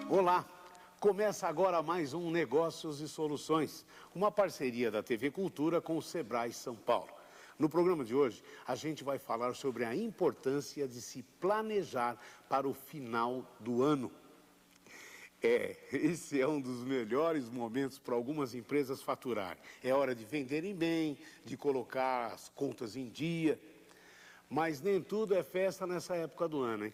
Olá, começa agora mais um Negócios e Soluções, uma parceria da TV Cultura com o Sebrae São Paulo. No programa de hoje, a gente vai falar sobre a importância de se planejar para o final do ano. Esse é um dos melhores momentos para algumas empresas faturarem. É hora de venderem bem, de colocar as contas em dia. Mas nem tudo é festa nessa época do ano, hein?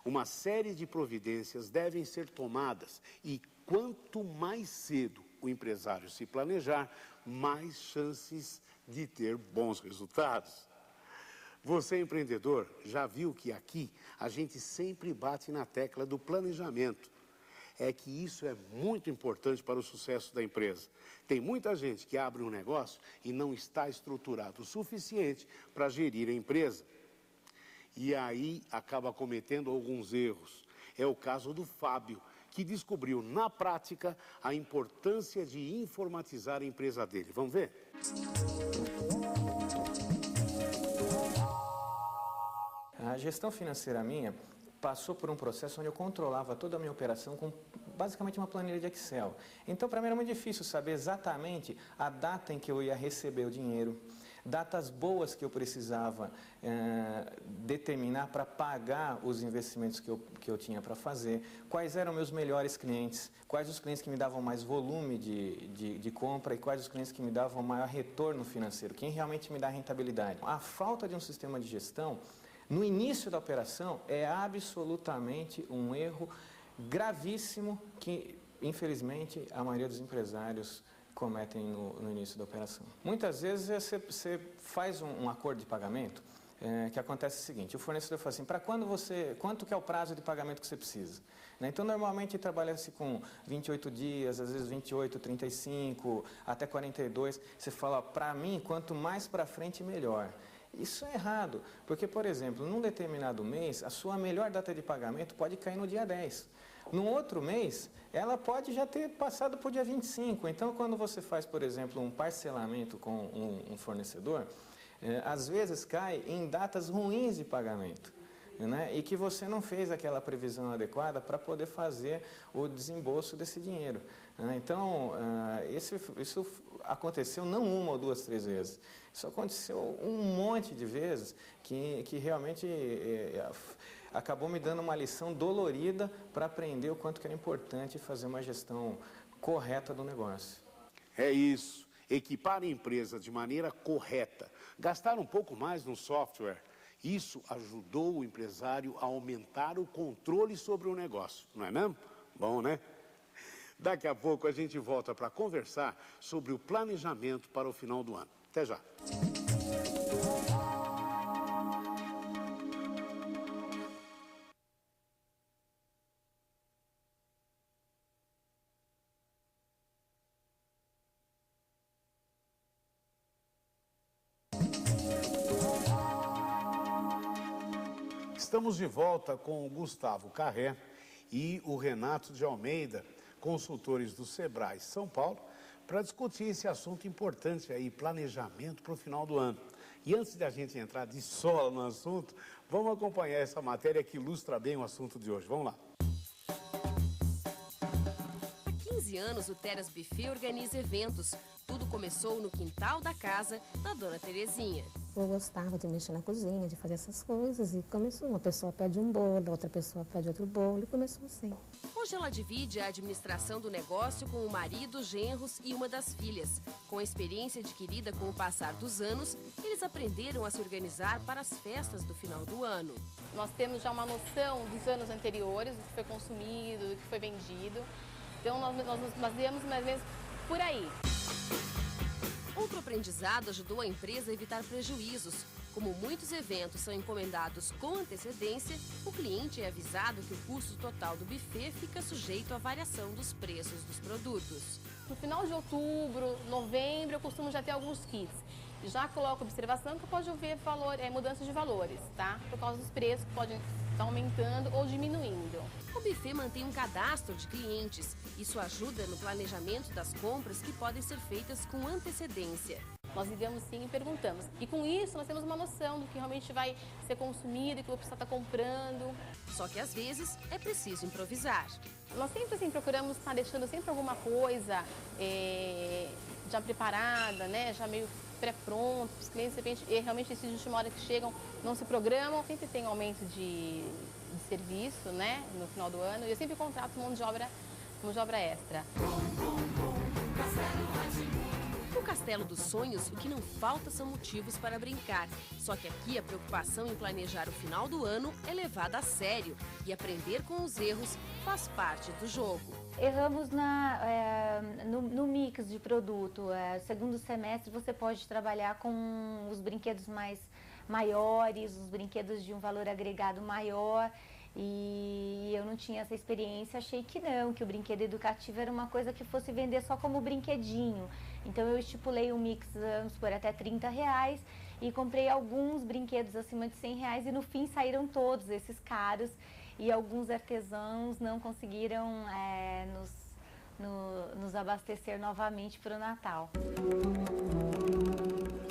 Uma série de providências devem ser tomadas e quanto mais cedo o empresário se planejar, mais chances de ter bons resultados. Você, empreendedor, já viu que aqui a gente sempre bate na tecla do planejamento. É que isso é muito importante para o sucesso da empresa. Tem muita gente que abre um negócio e não está estruturado o suficiente para gerir a empresa. E aí acaba cometendo alguns erros. É o caso do Fábio, que descobriu na prática a importância de informatizar a empresa dele. Vamos ver? A gestão financeira minha passou por um processo onde eu controlava toda a minha operação com basicamente uma planilha de Excel. Então, para mim era muito difícil saber exatamente a data em que eu ia receber o dinheiro, datas boas que eu precisava determinar para pagar os investimentos que eu tinha para fazer, quais eram meus melhores clientes, quais os clientes que me davam mais volume de compra e quais os clientes que me davam maior retorno financeiro, quem realmente me dá rentabilidade. A falta de um sistema de gestão no início da operação é absolutamente um erro gravíssimo que, infelizmente, a maioria dos empresários cometem no início da operação. Muitas vezes você faz um acordo de pagamento que acontece o seguinte: o fornecedor fala assim, quanto que é o prazo de pagamento que você precisa? Né? Então, normalmente trabalha-se com 28 dias, às vezes 28, 35, até 42. Você fala, para mim, quanto mais para frente, melhor. Isso é errado, porque, por exemplo, num determinado mês, a sua melhor data de pagamento pode cair no dia 10. No outro mês, ela pode já ter passado para o dia 25. Então, quando você faz, por exemplo, um parcelamento com um fornecedor, às vezes cai em datas ruins de pagamento, né? E que você não fez aquela previsão adequada para poder fazer o desembolso desse dinheiro. Né? Então, isso aconteceu não uma ou duas, três vezes. Isso aconteceu um monte de vezes que realmente acabou me dando uma lição dolorida para aprender o quanto que era importante fazer uma gestão correta do negócio. É isso. Equipar a empresa de maneira correta, gastar um pouco mais no software. Isso ajudou o empresário a aumentar o controle sobre o negócio, não é mesmo? Bom, né? Daqui a pouco a gente volta para conversar sobre o planejamento para o final do ano. Até já! Estamos de volta com o Gustavo Carré e o Renato de Almeida, consultores do Sebrae São Paulo, para discutir esse assunto importante aí, planejamento para o final do ano. E antes de a gente entrar de sola no assunto, vamos acompanhar essa matéria que ilustra bem o assunto de hoje. Vamos lá. Há 15 anos, o Teras Buffet organiza eventos. Tudo começou no quintal da casa da Dona Terezinha. Eu gostava de mexer na cozinha, de fazer essas coisas, e começou. Uma pessoa pede um bolo, outra pessoa pede outro bolo, e começou assim. Hoje ela divide a administração do negócio com o marido, genros e uma das filhas. Com a experiência adquirida com o passar dos anos, eles aprenderam a se organizar para as festas do final do ano. Nós temos já uma noção dos anos anteriores, do que foi consumido, do que foi vendido. Então nós nos baseamos mais ou menos por aí. Outro aprendizado ajudou a empresa a evitar prejuízos. Como muitos eventos são encomendados com antecedência, o cliente é avisado que o custo total do buffet fica sujeito à variação dos preços dos produtos. No final de outubro, novembro, eu costumo já ter alguns kits. Já coloco observação que pode haver mudanças de valores, tá? Por causa dos preços que podem estar aumentando ou diminuindo. O buffet mantém um cadastro de clientes. Isso ajuda no planejamento das compras que podem ser feitas com antecedência. Nós ligamos sim e perguntamos. E com isso nós temos uma noção do que realmente vai ser consumido e que o pessoal está comprando. Só que às vezes é preciso improvisar. Nós sempre assim, procuramos estar deixando sempre alguma coisa já preparada, né? Já meio pré-pronto, os clientes de repente, realmente esses de última hora que chegam não se programam, sempre tem aumento de serviço, né? No final do ano, e eu sempre contrato mão de obra extra. No Castelo dos Sonhos, o que não falta são motivos para brincar. Só que aqui a preocupação em planejar o final do ano é levada a sério e aprender com os erros faz parte do jogo. Erramos no mix de produto. Segundo semestre você pode trabalhar com os brinquedos maiores, os brinquedos de um valor agregado maior. E eu não tinha essa experiência, achei que não, que o brinquedo educativo era uma coisa que fosse vender só como brinquedinho. Então eu estipulei um mix, vamos supor, até R$30 e comprei alguns brinquedos acima de R$100 e no fim saíram todos esses caros e alguns artesãos não conseguiram nos abastecer novamente para o Natal.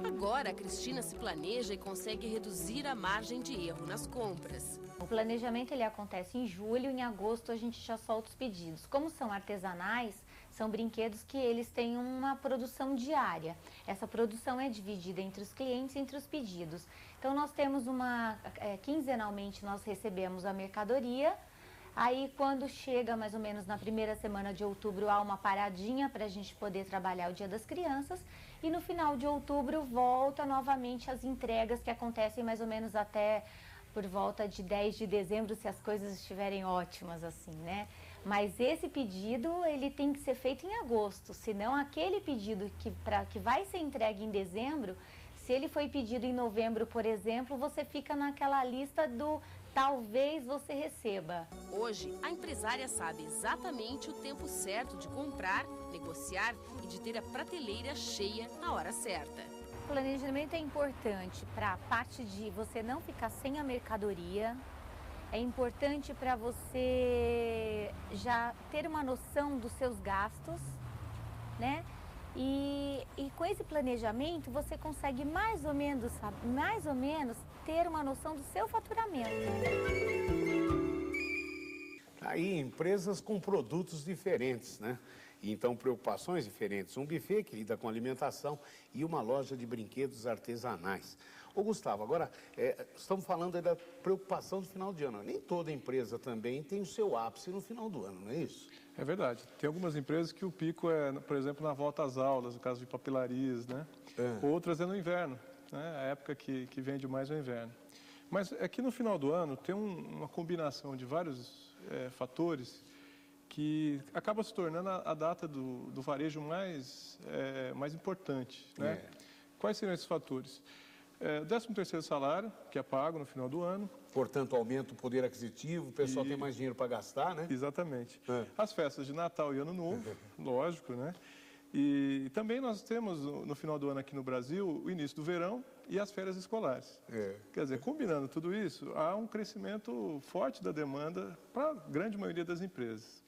Agora a Cristina se planeja e consegue reduzir a margem de erro nas compras. O planejamento ele acontece em julho, em agosto a gente já solta os pedidos. Como são artesanais, são brinquedos que eles têm uma produção diária. Essa produção é dividida entre os clientes e entre os pedidos. Então nós temos quinzenalmente nós recebemos a mercadoria. Aí quando chega mais ou menos na primeira semana de outubro há uma paradinha para a gente poder trabalhar o Dia das Crianças. E no final de outubro volta novamente as entregas que acontecem mais ou menos até por volta de 10 de dezembro, se as coisas estiverem ótimas assim, né? Mas esse pedido, ele tem que ser feito em agosto, senão aquele pedido que vai ser entregue em dezembro, se ele foi pedido em novembro, por exemplo, você fica naquela lista do talvez você receba. Hoje, a empresária sabe exatamente o tempo certo de comprar, negociar e de ter a prateleira cheia na hora certa. O planejamento é importante para a parte de você não ficar sem a mercadoria, é importante para você já ter uma noção dos seus gastos, né? E com esse planejamento você consegue mais ou menos ter uma noção do seu faturamento. Aí empresas com produtos diferentes, né? Então, preocupações diferentes. Um buffet que lida com alimentação e uma loja de brinquedos artesanais. Ô, Gustavo, agora, estamos falando aí da preocupação do final de ano. Nem toda empresa também tem o seu ápice no final do ano, não é isso? É verdade. Tem algumas empresas que o pico é, por exemplo, na volta às aulas, no caso de papelarias, né? Outras é no inverno, né? A época que vende mais é o inverno. Mas aqui no final do ano tem uma combinação de vários fatores que acaba se tornando a data do varejo mais importante, né? Quais seriam esses fatores? O 13º salário, que é pago no final do ano. Portanto, aumenta o poder aquisitivo, o pessoal tem mais dinheiro para gastar, né? Exatamente. As festas de Natal e Ano Novo, lógico, né? E também nós temos, no final do ano aqui no Brasil, o início do verão e as férias escolares. Quer dizer, combinando tudo isso, há um crescimento forte da demanda para a grande maioria das empresas.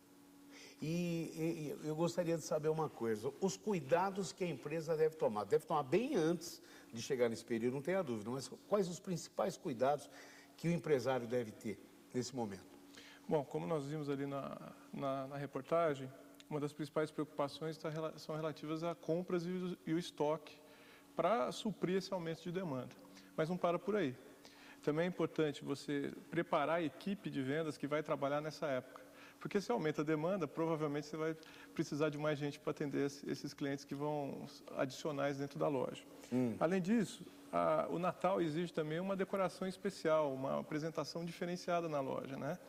E eu gostaria de saber uma coisa, os cuidados que a empresa deve tomar bem antes de chegar nesse período, não tenha dúvida, mas quais os principais cuidados que o empresário deve ter nesse momento? Bom, como nós vimos ali na reportagem, uma das principais preocupações são relativas a compras e o estoque para suprir esse aumento de demanda. Mas não para por aí. Também é importante você preparar a equipe de vendas que vai trabalhar nessa época. Porque se aumenta a demanda, provavelmente você vai precisar de mais gente para atender esses clientes que vão adicionais dentro da loja. Além disso, o Natal exige também uma decoração especial, uma apresentação diferenciada na loja, né?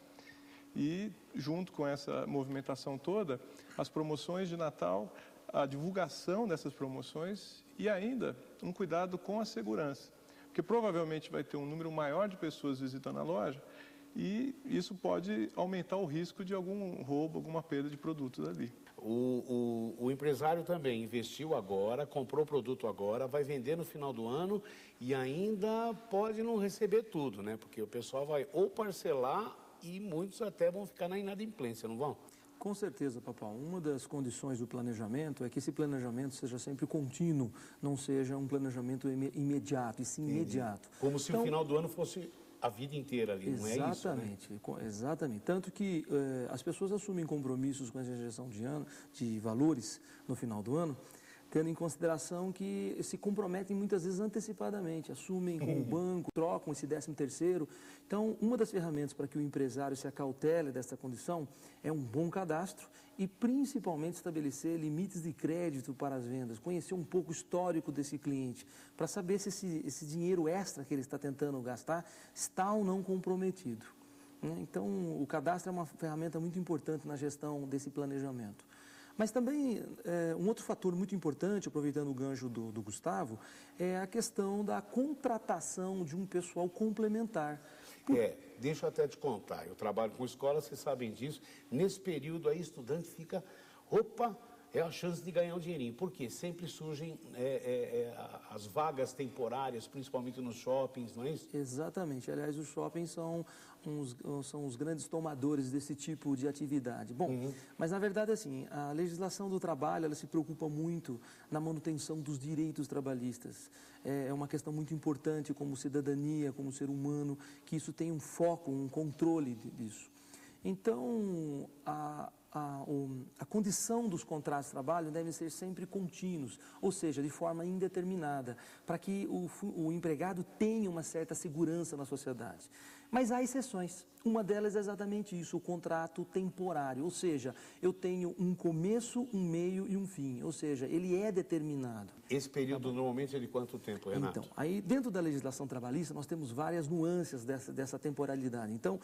E junto com essa movimentação toda, as promoções de Natal, a divulgação dessas promoções e ainda um cuidado com a segurança. Porque provavelmente vai ter um número maior de pessoas visitando a loja e isso pode aumentar o risco de algum roubo, alguma perda de produtos ali. O empresário também investiu agora, comprou o produto agora, vai vender no final do ano e ainda pode não receber tudo, né? Porque o pessoal vai ou parcelar e muitos até vão ficar na inadimplência, não vão? Com certeza, Papal. Uma das condições do planejamento é que esse planejamento seja sempre contínuo, não seja um planejamento imediato, e sim imediato. Como se o final do ano fosse a vida inteira ali, não é isso? Exatamente, né? Exatamente. Tanto que as pessoas assumem compromissos com essa gestão de valores no final do ano, tendo em consideração que se comprometem muitas vezes antecipadamente, assumem com o banco, trocam esse 13º. Então, uma das ferramentas para que o empresário se acautele dessa condição é um bom cadastro e principalmente estabelecer limites de crédito para as vendas, conhecer um pouco o histórico desse cliente, para saber se esse dinheiro extra que ele está tentando gastar está ou não comprometido. Então, o cadastro é uma ferramenta muito importante na gestão desse planejamento. Mas também, um outro fator muito importante, aproveitando o gancho do Gustavo, é a questão da contratação de um pessoal complementar. Deixa eu até te contar, eu trabalho com escola, vocês sabem disso, nesse período aí estudante fica, é a chance de ganhar um dinheirinho, porque sempre surgem as vagas temporárias, principalmente nos shoppings, não é isso? Exatamente, aliás, os shoppings são os grandes tomadores desse tipo de atividade. Bom, mas na verdade, assim, a legislação do trabalho, ela se preocupa muito na manutenção dos direitos trabalhistas. É uma questão muito importante como cidadania, como ser humano, que isso tenha um foco, um controle disso. Então, a condição dos contratos de trabalho devem ser sempre contínuos, ou seja, de forma indeterminada, para que o empregado tenha uma certa segurança na sociedade. Mas há exceções. Uma delas é exatamente isso, o contrato temporário, ou seja, eu tenho um começo, um meio e um fim, ou seja, ele é determinado. Esse período normalmente é de quanto tempo, Renato? Então, aí dentro da legislação trabalhista nós temos várias nuances dessa temporalidade. Então,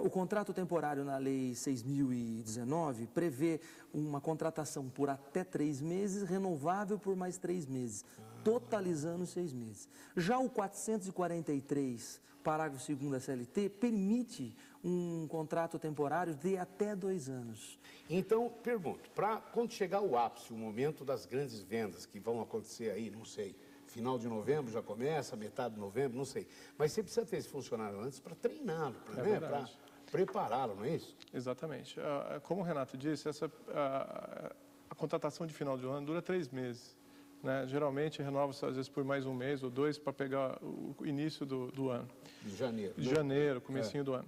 o contrato temporário na Lei 6.019 prevê uma contratação por até 3 meses, renovável por mais 3 meses, totalizando 6 meses. Já o 443, parágrafo 2º da CLT, permite um contrato temporário de até 2 anos. Então, pergunto, quando chegar o ápice, o momento das grandes vendas que vão acontecer aí, não sei, final de novembro já começa, metade de novembro, não sei. Mas você precisa ter esse funcionário antes para treiná-lo, para prepará-lo, não é isso? Exatamente. Como o Renato disse, a contratação de final de ano dura 3 meses. Né? Geralmente renova-se às vezes por mais 1 mês ou 2 para pegar o início do ano. De janeiro. De janeiro, comecinho do ano.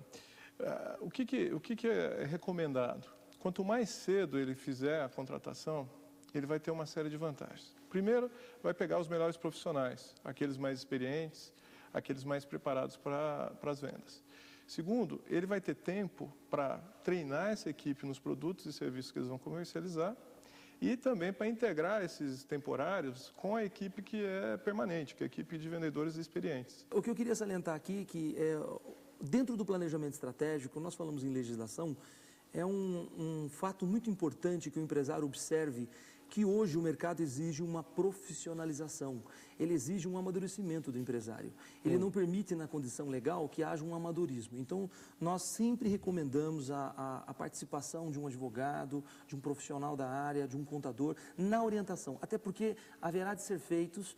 O que é recomendado? Quanto mais cedo ele fizer a contratação, ele vai ter uma série de vantagens. Primeiro, vai pegar os melhores profissionais, aqueles mais experientes, aqueles mais preparados para as vendas. Segundo, ele vai ter tempo para treinar essa equipe nos produtos e serviços que eles vão comercializar e também para integrar esses temporários com a equipe que é permanente, que é a equipe de vendedores experientes. O que eu queria salientar aqui é que dentro do planejamento estratégico, nós falamos em legislação, é um fato muito importante que o empresário observe que hoje o mercado exige uma profissionalização, ele exige um amadurecimento do empresário. Ele não permite, na condição legal, que haja um amadorismo. Então, nós sempre recomendamos a participação de um advogado, de um profissional da área, de um contador, na orientação. Até porque haverá de ser feitos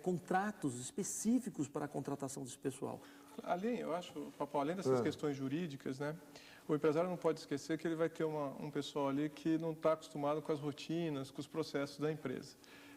contratos específicos para a contratação desse pessoal. Eu acho, Papal, além dessas questões jurídicas, né? O empresário não pode esquecer que ele vai ter um pessoal ali que não está acostumado com as rotinas, com os processos da empresa.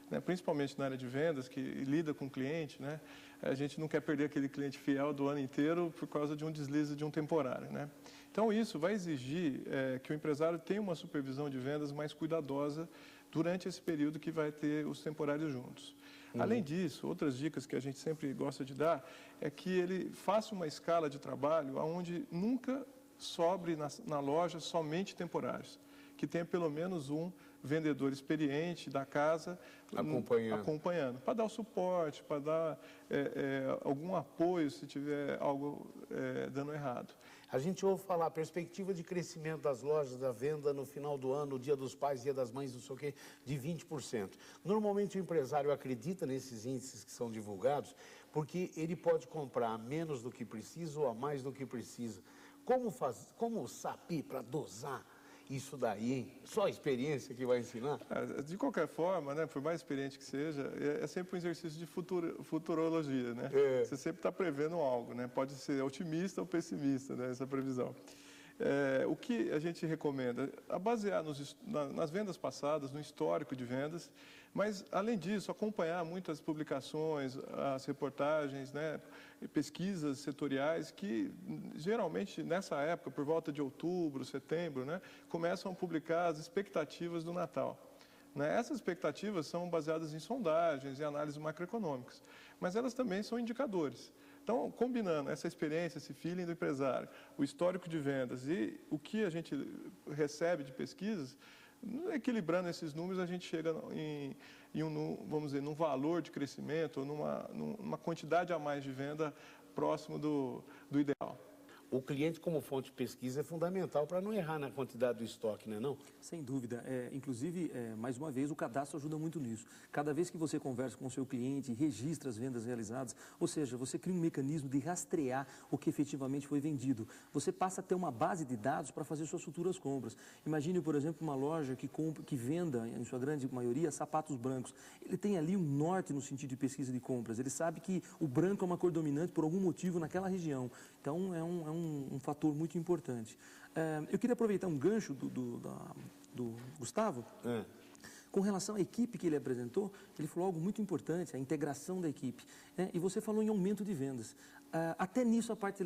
Né? Principalmente na área de vendas, que lida com o cliente, né? A gente não quer perder aquele cliente fiel do ano inteiro por causa de um deslize de um temporário. Né? Então, isso vai exigir que o empresário tenha uma supervisão de vendas mais cuidadosa durante esse período que vai ter os temporários juntos. Além disso, outras dicas que a gente sempre gosta de dar é que ele faça uma escala de trabalho onde nunca sobre na loja somente temporários, que tenha pelo menos um vendedor experiente da casa acompanhando para dar o suporte, para dar algum apoio se tiver algo dando errado. A gente ouve falar a perspectiva de crescimento das lojas, da venda no final do ano, Dia dos Pais, Dia das Mães, não sei o quê, de 20%. Normalmente o empresário acredita nesses índices que são divulgados, porque ele pode comprar menos do que precisa ou a mais do que precisa. Como saber para dosar isso daí, hein? Só a experiência que vai ensinar? De qualquer forma, né, por mais experiente que seja, é sempre um exercício de futurologia, né? Você sempre está prevendo algo, né? Pode ser otimista ou pessimista, né, essa previsão. O que a gente recomenda? Basear nas vendas passadas, no histórico de vendas, mas, além disso, acompanhar muitas publicações, as reportagens, né, pesquisas setoriais que, geralmente, nessa época, por volta de outubro, setembro, né, começam a publicar as expectativas do Natal. Essas expectativas são baseadas em sondagens e análises macroeconômicas, mas elas também são indicadores. Então, combinando essa experiência, esse feeling do empresário, o histórico de vendas e o que a gente recebe de pesquisas, equilibrando esses números, a gente chega vamos dizer, num valor de crescimento, numa quantidade a mais de venda próximo do ideal. O cliente como fonte de pesquisa é fundamental para não errar na quantidade do estoque, não é não? Sem dúvida. Inclusive, mais uma vez, o cadastro ajuda muito nisso. Cada vez que você conversa com o seu cliente, registra as vendas realizadas, ou seja, você cria um mecanismo de rastrear o que efetivamente foi vendido. Você passa a ter uma base de dados para fazer suas futuras compras. Imagine, por exemplo, uma loja que venda, em sua grande maioria, sapatos brancos. Ele tem ali um norte no sentido de pesquisa de compras. Ele sabe que o branco é uma cor dominante por algum motivo naquela região. Então, é um fator muito importante. Eu queria aproveitar um gancho do Gustavo. Com relação à equipe que ele apresentou, ele falou algo muito importante, a integração da equipe. E você falou em aumento de vendas. Até nisso a parte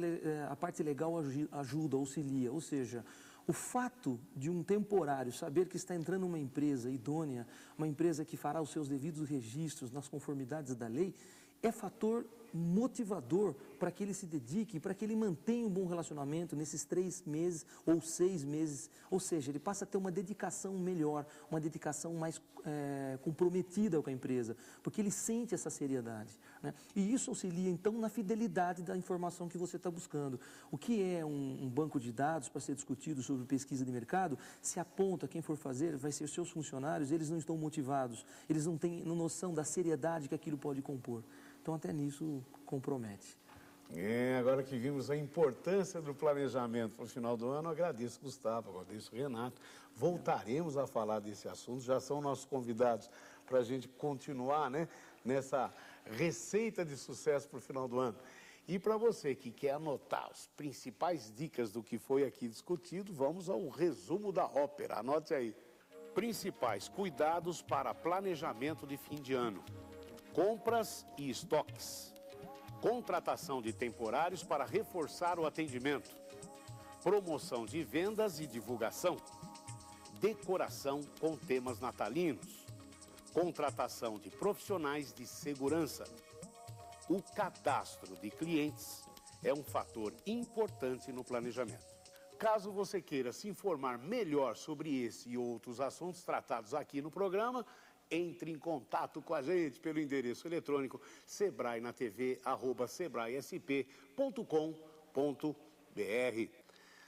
legal ajuda, auxilia. Ou seja, o fato de um temporário saber que está entrando uma empresa idônea, uma empresa que fará os seus devidos registros nas conformidades da lei, é fator motivador para que ele se dedique, para que ele mantenha um bom relacionamento nesses 3 meses ou 6 meses. Ou seja, ele passa a ter uma dedicação melhor, uma dedicação mais comprometida com a empresa, porque ele sente essa seriedade, né? E isso auxilia, então, na fidelidade da informação que você está buscando. O que é um banco de dados para ser discutido sobre pesquisa de mercado, se aponta quem for fazer, vai ser os seus funcionários, eles não estão motivados, eles não têm noção da seriedade que aquilo pode compor. Então, até nisso, compromete. Agora que vimos a importância do planejamento para o final do ano, agradeço Gustavo, agradeço Renato. Voltaremos a falar desse assunto, já são nossos convidados para a gente continuar, né, nessa receita de sucesso para o final do ano. E para você que quer anotar as principais dicas do que foi aqui discutido, vamos ao resumo da ópera. Anote aí. Principais cuidados para planejamento de fim de ano. Compras e estoques. Contratação de temporários para reforçar o atendimento. Promoção de vendas e divulgação. Decoração com temas natalinos. Contratação de profissionais de segurança. O cadastro de clientes é um fator importante no planejamento. Caso você queira se informar melhor sobre esse e outros assuntos tratados aqui no programa, entre em contato com a gente pelo endereço eletrônico sebrae-natv@sebraesp.com.br.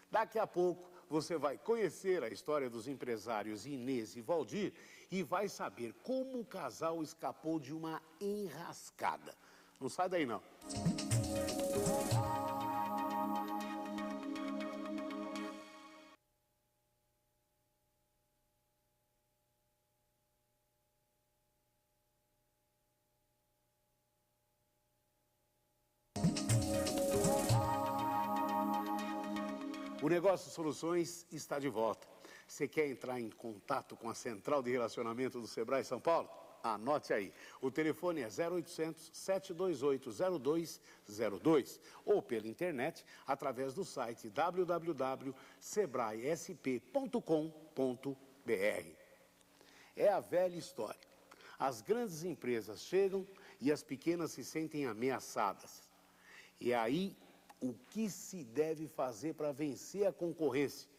Daqui a pouco você vai conhecer a história dos empresários Inês e Valdir e vai saber como o casal escapou de uma enrascada. Não sai daí não. O Negócio Soluções está de volta. Você quer entrar em contato com a Central de Relacionamento do Sebrae São Paulo? Anote aí. O telefone é 0800 728 0202 ou pela internet através do site www.sebraesp.com.br. É a velha história. As grandes empresas chegam e as pequenas se sentem ameaçadas. E aí, o que se deve fazer para vencer a concorrência?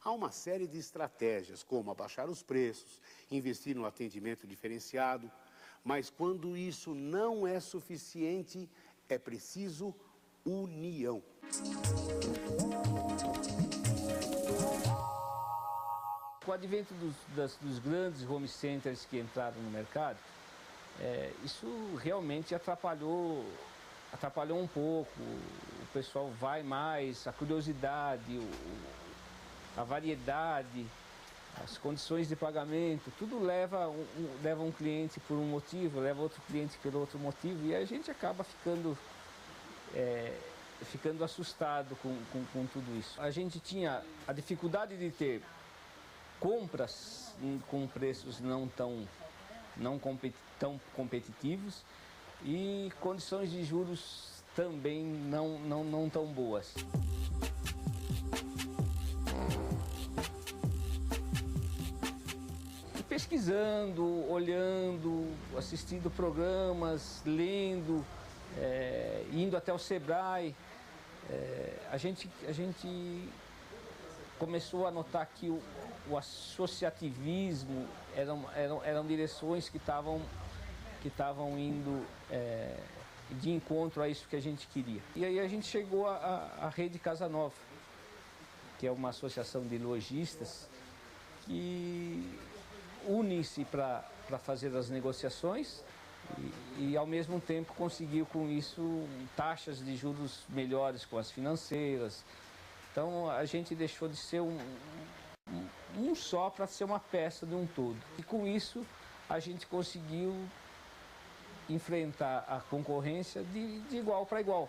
Há uma série de estratégias, como abaixar os preços, investir no atendimento diferenciado, mas quando isso não é suficiente, é preciso união. Com o advento dos grandes home centers que entraram no mercado, isso realmente atrapalhou um pouco. O pessoal vai mais, a curiosidade, a variedade, as condições de pagamento, tudo leva um cliente por um motivo, leva outro cliente pelo outro motivo, e a gente acaba ficando ficando assustado com tudo isso. A gente tinha a dificuldade de ter compras com preços não tão competitivos e condições de juros também não tão boas. E pesquisando, olhando, assistindo programas, lendo, indo até o Sebrae, a gente começou a notar que o associativismo eram direções que estavam indo de encontro a isso que a gente queria. E aí a gente chegou à Rede Casa Nova, que é uma associação de lojistas que unem-se para fazer as negociações e ao mesmo tempo conseguiu com isso taxas de juros melhores com as financeiras. Então a gente deixou de ser um só para ser uma peça de um todo. E com isso a gente conseguiu enfrentar a concorrência de igual para igual.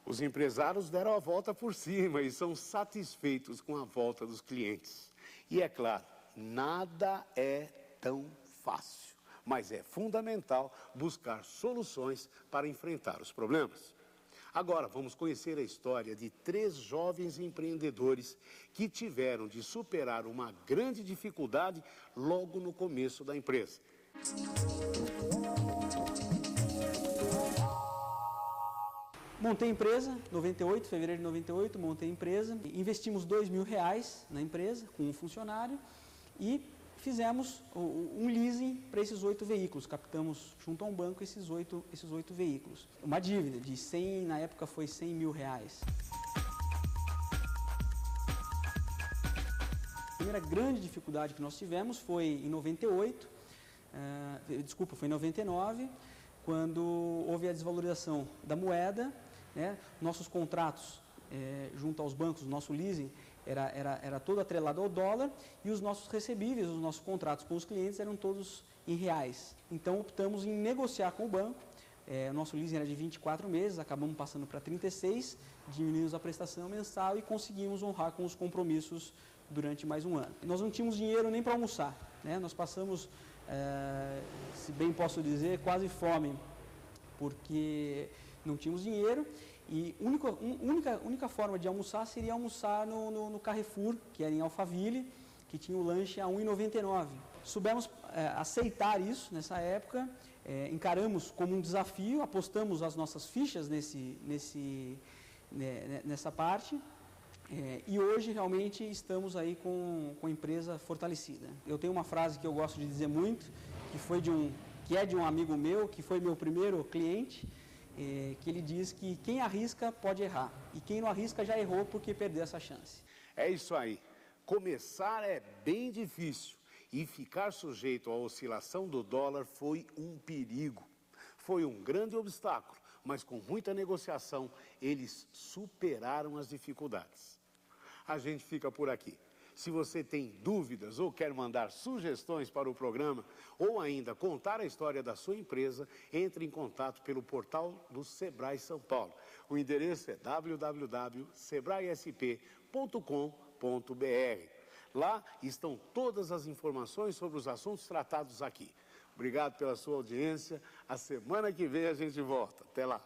Os empresários deram a volta por cima e são satisfeitos com a volta dos clientes. E é claro, nada é tão fácil, mas é fundamental buscar soluções para enfrentar os problemas. Agora, vamos conhecer a história de 3 jovens empreendedores que tiveram de superar uma grande dificuldade logo no começo da empresa. Montei a empresa, fevereiro de 98, montei a empresa, investimos R$2.000 na empresa com um funcionário e fizemos um leasing para esses 8 veículos, captamos junto a um banco esses oito veículos. Uma dívida de 100, na época foi R$100.000. A primeira grande dificuldade que nós tivemos foi em 98, foi em 99, quando houve a desvalorização da moeda, né? Nossos contratos junto aos bancos, nosso leasing, era todo atrelado ao dólar e os nossos recebíveis, os nossos contratos com os clientes eram todos em reais. Então optamos em negociar com o banco, nosso leasing era de 24 meses, acabamos passando para 36, diminuímos a prestação mensal e conseguimos honrar com os compromissos durante mais um ano. Nós não tínhamos dinheiro nem para almoçar, né? Nós passamos, se bem posso dizer, quase fome, porque não tínhamos dinheiro. E a única forma de almoçar seria almoçar no Carrefour, que era em Alphaville, que tinha o lanche a R$1,99. Soubemos aceitar isso nessa época, encaramos como um desafio, apostamos as nossas fichas nessa parte, e hoje realmente estamos aí com a empresa fortalecida. Eu tenho uma frase que eu gosto de dizer muito, que é de um amigo meu, que foi meu primeiro cliente, que ele diz que quem arrisca pode errar, e quem não arrisca já errou porque perdeu essa chance. É isso aí. Começar é bem difícil e ficar sujeito à oscilação do dólar foi um perigo. Foi um grande obstáculo, mas com muita negociação eles superaram as dificuldades. A gente fica por aqui. Se você tem dúvidas ou quer mandar sugestões para o programa ou ainda contar a história da sua empresa, entre em contato pelo portal do Sebrae São Paulo. O endereço é www.sebraesp.com.br. Lá estão todas as informações sobre os assuntos tratados aqui. Obrigado pela sua audiência. A semana que vem a gente volta. Até lá.